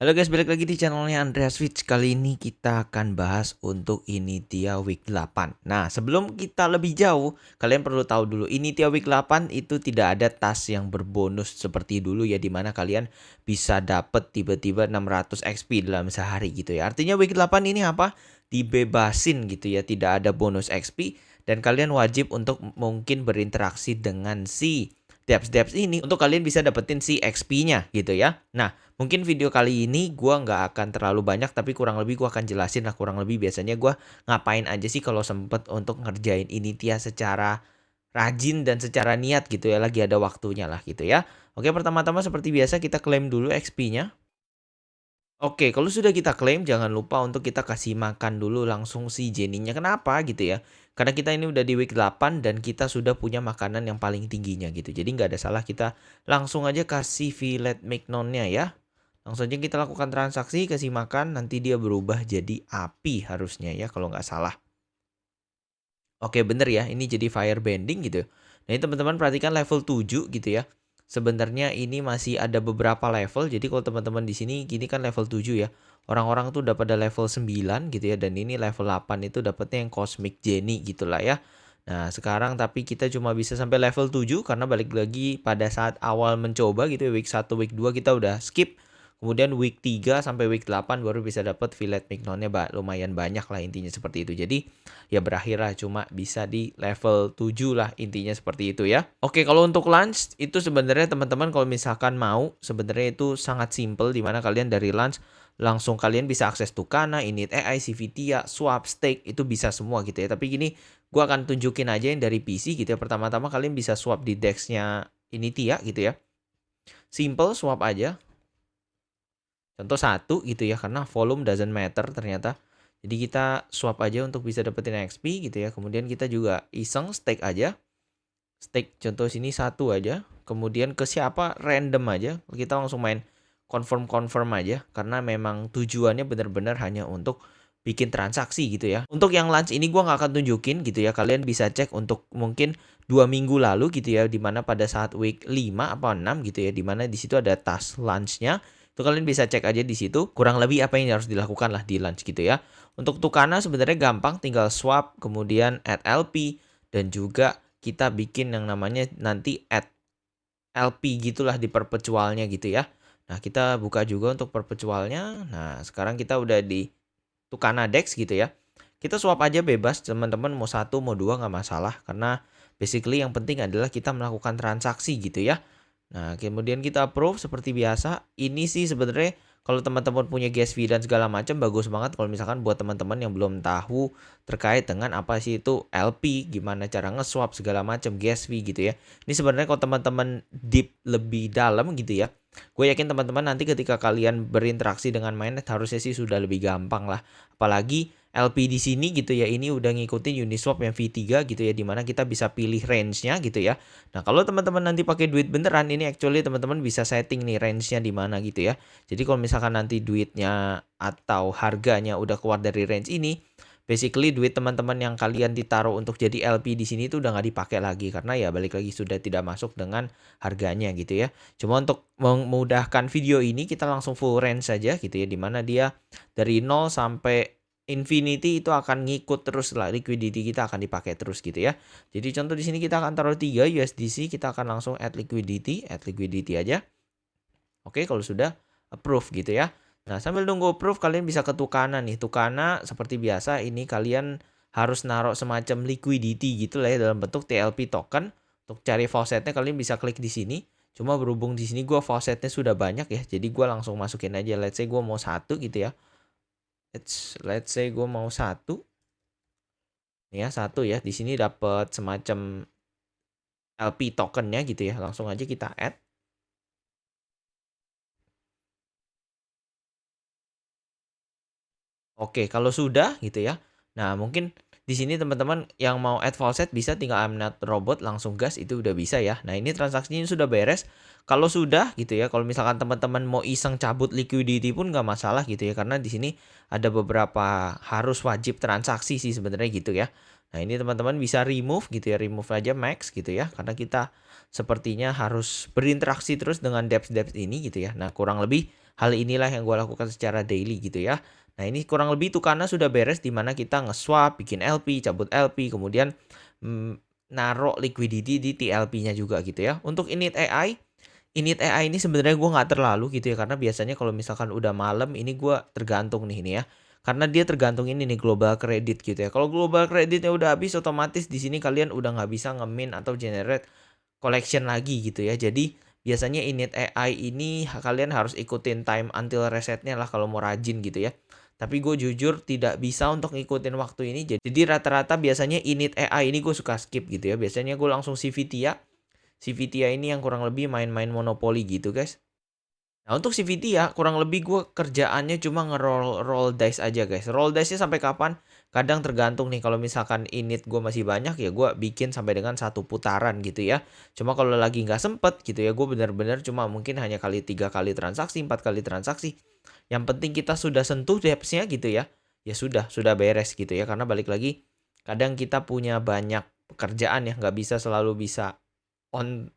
Halo guys, balik lagi di channelnya Andreas Switch. Kali ini kita akan bahas untuk Initia Week 8. Nah, sebelum kita lebih jauh, kalian perlu tahu dulu Initia Week 8 itu tidak ada task yang berbonus seperti dulu ya, dimana kalian bisa dapet tiba-tiba 600 XP dalam sehari gitu ya. Artinya Week 8 ini apa? Dibebasin gitu ya, tidak ada bonus XP dan kalian wajib untuk mungkin berinteraksi dengan si Debs ini untuk kalian bisa dapetin si XP-nya gitu ya. Nah, mungkin video kali ini gua nggak akan terlalu banyak, tapi kurang lebih gua akan jelasin lah kurang lebih biasanya gua ngapain aja sih kalau sempet untuk ngerjain ini Tia secara rajin dan secara niat gitu ya, lagi ada waktunya lah gitu ya. Oke, pertama-tama seperti biasa kita klaim dulu XP-nya. Oke, kalau sudah kita klaim, jangan lupa untuk kita kasih makan dulu langsung si Jenny-nya. Kenapa gitu ya? Karena kita ini udah di week 8 dan kita sudah punya makanan yang paling tingginya gitu. Jadi nggak ada salah kita langsung aja kasih fillet mignon-nya ya. Langsung aja kita lakukan transaksi, kasih makan, nanti dia berubah jadi api harusnya ya kalau nggak salah. Oke bener ya, ini jadi firebending gitu. Nah ini teman-teman perhatikan level 7 gitu ya. Sebenarnya ini masih ada beberapa level, jadi kalau teman-teman di sini gini kan level 7 ya. Orang-orang tuh udah pada level 9 gitu ya, dan ini level 8 itu dapetnya yang Cosmic Jenny gitulah ya. Nah sekarang tapi kita cuma bisa sampai level 7 karena balik lagi pada saat awal mencoba gitu ya, week 1, week 2 kita udah skip. Kemudian week 3 sampai week 8 baru bisa dapat fillet mignonnya lumayan banyak lah intinya seperti itu. Jadi ya berakhir lah cuma bisa di level 7 lah intinya seperti itu ya. Oke, kalau untuk lunch itu sebenarnya teman-teman kalau misalkan mau sebenarnya itu sangat simple di mana kalian dari lunch langsung kalian bisa akses Tukana, Init AI, CVTia, Swap, Stake itu bisa semua gitu ya. Tapi gini, gua akan tunjukin aja yang dari PC gitu ya. Pertama-tama kalian bisa swap di DEX-nya Initia gitu ya. Simple swap aja. Contoh satu gitu ya, karena volume doesn't matter ternyata. Jadi kita swap aja untuk bisa dapetin XP gitu ya. Kemudian kita juga iseng stake aja. Stake contoh sini satu aja. Kemudian ke siapa random aja. Kita langsung main confirm aja. Karena memang tujuannya benar-benar hanya untuk bikin transaksi gitu ya. Untuk yang lunch ini gua nggak akan tunjukin gitu ya. Kalian bisa cek untuk mungkin 2 minggu lalu gitu ya. Dimana pada saat week 5 apa 6 gitu ya. Dimana di situ ada task lunchnya. Itu kalian bisa cek aja di situ. Kurang lebih apa yang harus dilakukan lah di lunch gitu ya. Untuk Tukana sebenarnya gampang. Tinggal swap kemudian add LP. Dan juga kita bikin yang namanya nanti add LP gitulah di perpetualnya gitu ya. Nah kita buka juga untuk perpetualnya. Nah sekarang kita udah di Tukana Dex gitu ya. Kita swap aja bebas teman-teman mau satu mau dua nggak masalah karena basically yang penting adalah kita melakukan transaksi gitu ya. Nah kemudian kita approve seperti biasa. Ini sih sebenarnya kalau teman-teman punya gas fee dan segala macam bagus banget kalau misalkan buat teman-teman yang belum tahu terkait dengan apa sih itu LP, gimana cara nge-swap segala macam gas fee gitu ya. Ini sebenarnya kalau teman-teman deep lebih dalam gitu ya. Gue yakin teman-teman nanti ketika kalian berinteraksi dengan mainnet harusnya sih sudah lebih gampang lah. Apalagi LP di sini gitu ya, ini udah ngikutin Uniswap yang V3 gitu ya, dimana kita bisa pilih range-nya gitu ya. Nah kalau teman-teman nanti pakai duit beneran, ini actually teman-teman bisa setting nih range-nya di mana gitu ya. Jadi kalau misalkan nanti duitnya atau harganya udah keluar dari range ini, basically duit teman-teman yang kalian ditaruh untuk jadi LP di sini itu udah nggak dipakai lagi karena ya balik lagi sudah tidak masuk dengan harganya gitu ya. Cuma untuk memudahkan video ini kita langsung full range saja gitu ya, dimana dia dari 0 sampai infinity itu akan ngikut terus lah, liquidity kita akan dipakai terus gitu ya. Jadi contoh di sini kita akan taruh 3 USDC, kita akan langsung add liquidity aja. Oke, kalau sudah approve gitu ya. Nah, sambil nunggu approve kalian bisa ke Tukana nih. Tukana seperti biasa ini kalian harus naruh semacam liquidity gitu lah ya dalam bentuk TLP token. Untuk cari faucetnya kalian bisa klik di sini. Cuma berhubung di sini gua faucetnya sudah banyak ya. Jadi gua langsung masukin aja. Let's say gua mau satu gitu ya. Let's say gua mau satu. Nih ya, satu ya. Di sini dapat semacam LP tokennya gitu ya. Langsung aja kita add. Oke, kalau sudah gitu ya. Nah, mungkin di sini teman-teman yang mau add faucet bisa tinggal I'm not robot langsung gas itu udah bisa ya. Nah, ini transaksinya sudah beres. Kalau sudah gitu ya, kalau misalkan teman-teman mau iseng cabut liquidity pun nggak masalah gitu ya karena di sini ada beberapa harus wajib transaksi sih sebenarnya gitu ya. Nah, ini teman-teman bisa remove gitu ya, remove aja max gitu ya karena kita sepertinya harus berinteraksi terus dengan depth ini gitu ya. Nah, kurang lebih hal inilah yang gue lakukan secara daily gitu ya. Nah ini kurang lebih Tucana sudah beres di mana kita nge-swap, bikin LP, cabut LP, kemudian naruh liquidity di TLP-nya juga gitu ya. Untuk Init AI ini sebenarnya gue nggak terlalu gitu ya, karena biasanya kalau misalkan udah malam ini gue tergantung nih ini ya. Karena dia tergantung ini nih global credit gitu ya. Kalau global creditnya udah habis, otomatis di sini kalian udah nggak bisa nge-mint atau generate collection lagi gitu ya. Jadi biasanya Init AI ini kalian harus ikutin time until resetnya lah kalau mau rajin gitu ya. Tapi gue jujur tidak bisa untuk ngikutin waktu ini. Jadi rata-rata biasanya Init AI ini gue suka skip gitu ya. Biasanya gue langsung CVT ini yang kurang lebih main-main monopoli gitu guys. Nah untuk CVT kurang lebih gue kerjaannya cuma nge-roll dice aja guys. Roll dice-nya sampai kapan? Kadang tergantung nih, kalau misalkan init gue masih banyak ya gue bikin sampai dengan 1 putaran gitu ya. Cuma kalau lagi nggak sempet gitu ya, gue bener-bener cuma mungkin hanya 3 kali transaksi, 4 kali transaksi. Yang penting kita sudah sentuh depth-nya gitu ya. Ya sudah beres gitu ya. Karena balik lagi, kadang kita punya banyak pekerjaan ya, nggak bisa selalu bisa on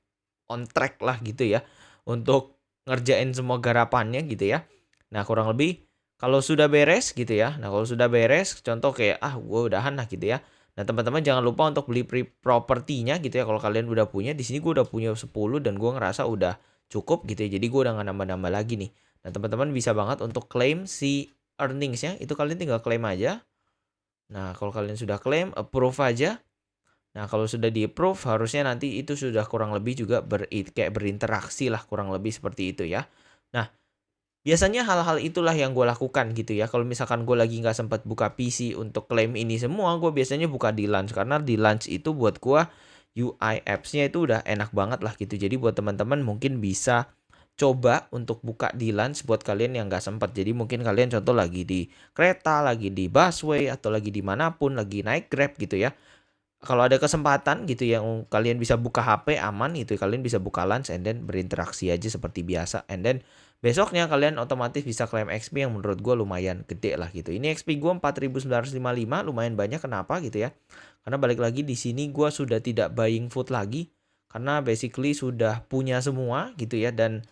track lah gitu ya untuk ngerjain semua garapannya gitu ya. Nah kurang lebih kalau sudah beres gitu ya. Nah kalau sudah beres, contoh kayak gue udahan lah gitu ya. Nah teman-teman jangan lupa untuk beli propertinya gitu ya. Kalau kalian udah punya, di sini gue udah punya 10 dan gue ngerasa udah cukup gitu ya. Jadi gue udah nggak nambah-nambah lagi nih. Nah teman-teman bisa banget untuk claim si earningsnya. Itu kalian tinggal claim aja. Nah kalau kalian sudah claim, approve aja. Nah, kalau sudah di-approve harusnya nanti itu sudah kurang lebih juga kayak berinteraksi lah, kurang lebih seperti itu ya. Nah, biasanya hal-hal itulah yang gue lakukan gitu ya. Kalau misalkan gue lagi nggak sempat buka PC untuk klaim ini semua, gue biasanya buka di Launch. Karena di Launch itu buat gue UI apps-nya itu udah enak banget lah gitu. Jadi buat teman-teman mungkin bisa coba untuk buka di Launch buat kalian yang nggak sempat. Jadi mungkin kalian contoh lagi di kereta, lagi di busway, atau lagi dimanapun, lagi naik Grab gitu ya. Kalau ada kesempatan gitu yang kalian bisa buka HP aman gitu, kalian bisa buka Launch and then berinteraksi aja seperti biasa, and then besoknya kalian otomatis bisa klaim XP yang menurut gue lumayan gede lah gitu. Ini XP gue 4.955, lumayan banyak. Kenapa gitu ya? Karena balik lagi di sini gue sudah tidak buying food lagi, karena basically sudah punya semua gitu ya, dan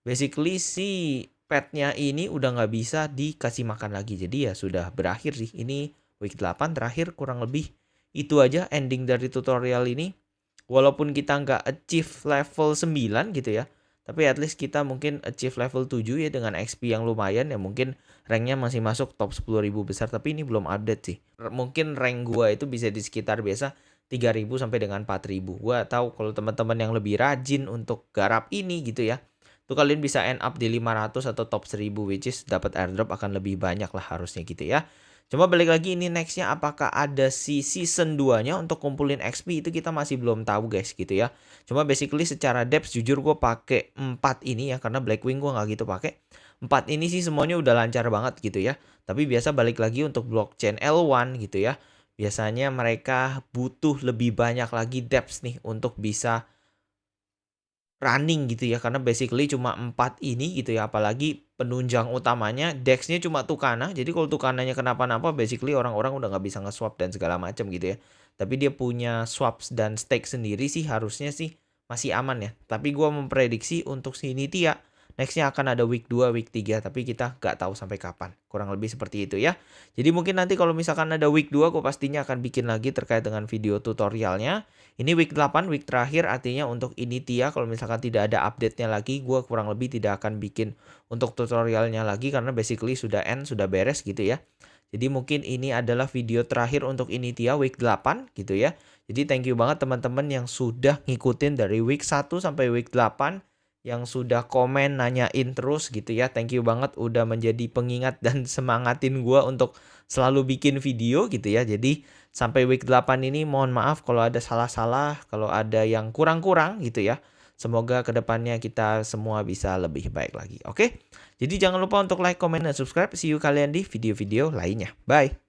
basically si petnya ini udah nggak bisa dikasih makan lagi. Jadi ya sudah berakhir sih. Ini week 8 terakhir kurang lebih itu aja ending dari tutorial ini. Walaupun kita nggak achieve level 9 gitu ya, tapi at least kita mungkin achieve level 7 ya dengan XP yang lumayan ya. Mungkin ranknya masih masuk top 10.000 besar, tapi ini belum update sih. Mungkin rank gua itu bisa di sekitar biasa 3.000 sampai dengan 4.000. Gua tahu kalau teman-teman yang lebih rajin untuk garap ini gitu ya, tuh kalian bisa end up di 500 atau top 1000, which is dapat airdrop akan lebih banyak lah harusnya gitu ya. Cuma balik lagi ini nextnya apakah ada si season 2-nya untuk kumpulin XP, itu kita masih belum tahu guys gitu ya. Cuma basically secara depth jujur gue pakai 4 ini ya, karena Blackwing gue nggak gitu pakai. 4 ini sih semuanya udah lancar banget gitu ya. Tapi biasa balik lagi untuk blockchain L1 gitu ya. Biasanya mereka butuh lebih banyak lagi depth nih untuk bisa running gitu ya, karena basically cuma 4 ini gitu ya, apalagi penunjang utamanya DEX-nya cuma Tucana. Jadi kalau Tucananya kenapa-napa basically orang-orang udah nggak bisa nge-swap dan segala macam gitu ya. Tapi dia punya swaps dan stake sendiri sih, harusnya sih masih aman ya. Tapi gua memprediksi untuk si Nithya nextnya akan ada week 2, week 3, tapi kita nggak tahu sampai kapan. Kurang lebih seperti itu ya. Jadi mungkin nanti kalau misalkan ada week 2, gue pastinya akan bikin lagi terkait dengan video tutorialnya. Ini week 8, week terakhir, artinya untuk Initya kalau misalkan tidak ada update-nya lagi, gue kurang lebih tidak akan bikin untuk tutorialnya lagi, karena basically sudah sudah beres gitu ya. Jadi mungkin ini adalah video terakhir untuk Initya week 8 gitu ya. Jadi thank you banget teman-teman yang sudah ngikutin dari week 1 sampai week 8, yang sudah komen, nanyain terus gitu ya. Thank you banget udah menjadi pengingat dan semangatin gue untuk selalu bikin video gitu ya. Jadi sampai week 8 ini mohon maaf kalau ada salah-salah, kalau ada yang kurang-kurang gitu ya. Semoga kedepannya kita semua bisa lebih baik lagi. Oke? Jadi jangan lupa untuk like, comment, dan subscribe. See you kalian di video-video lainnya. Bye!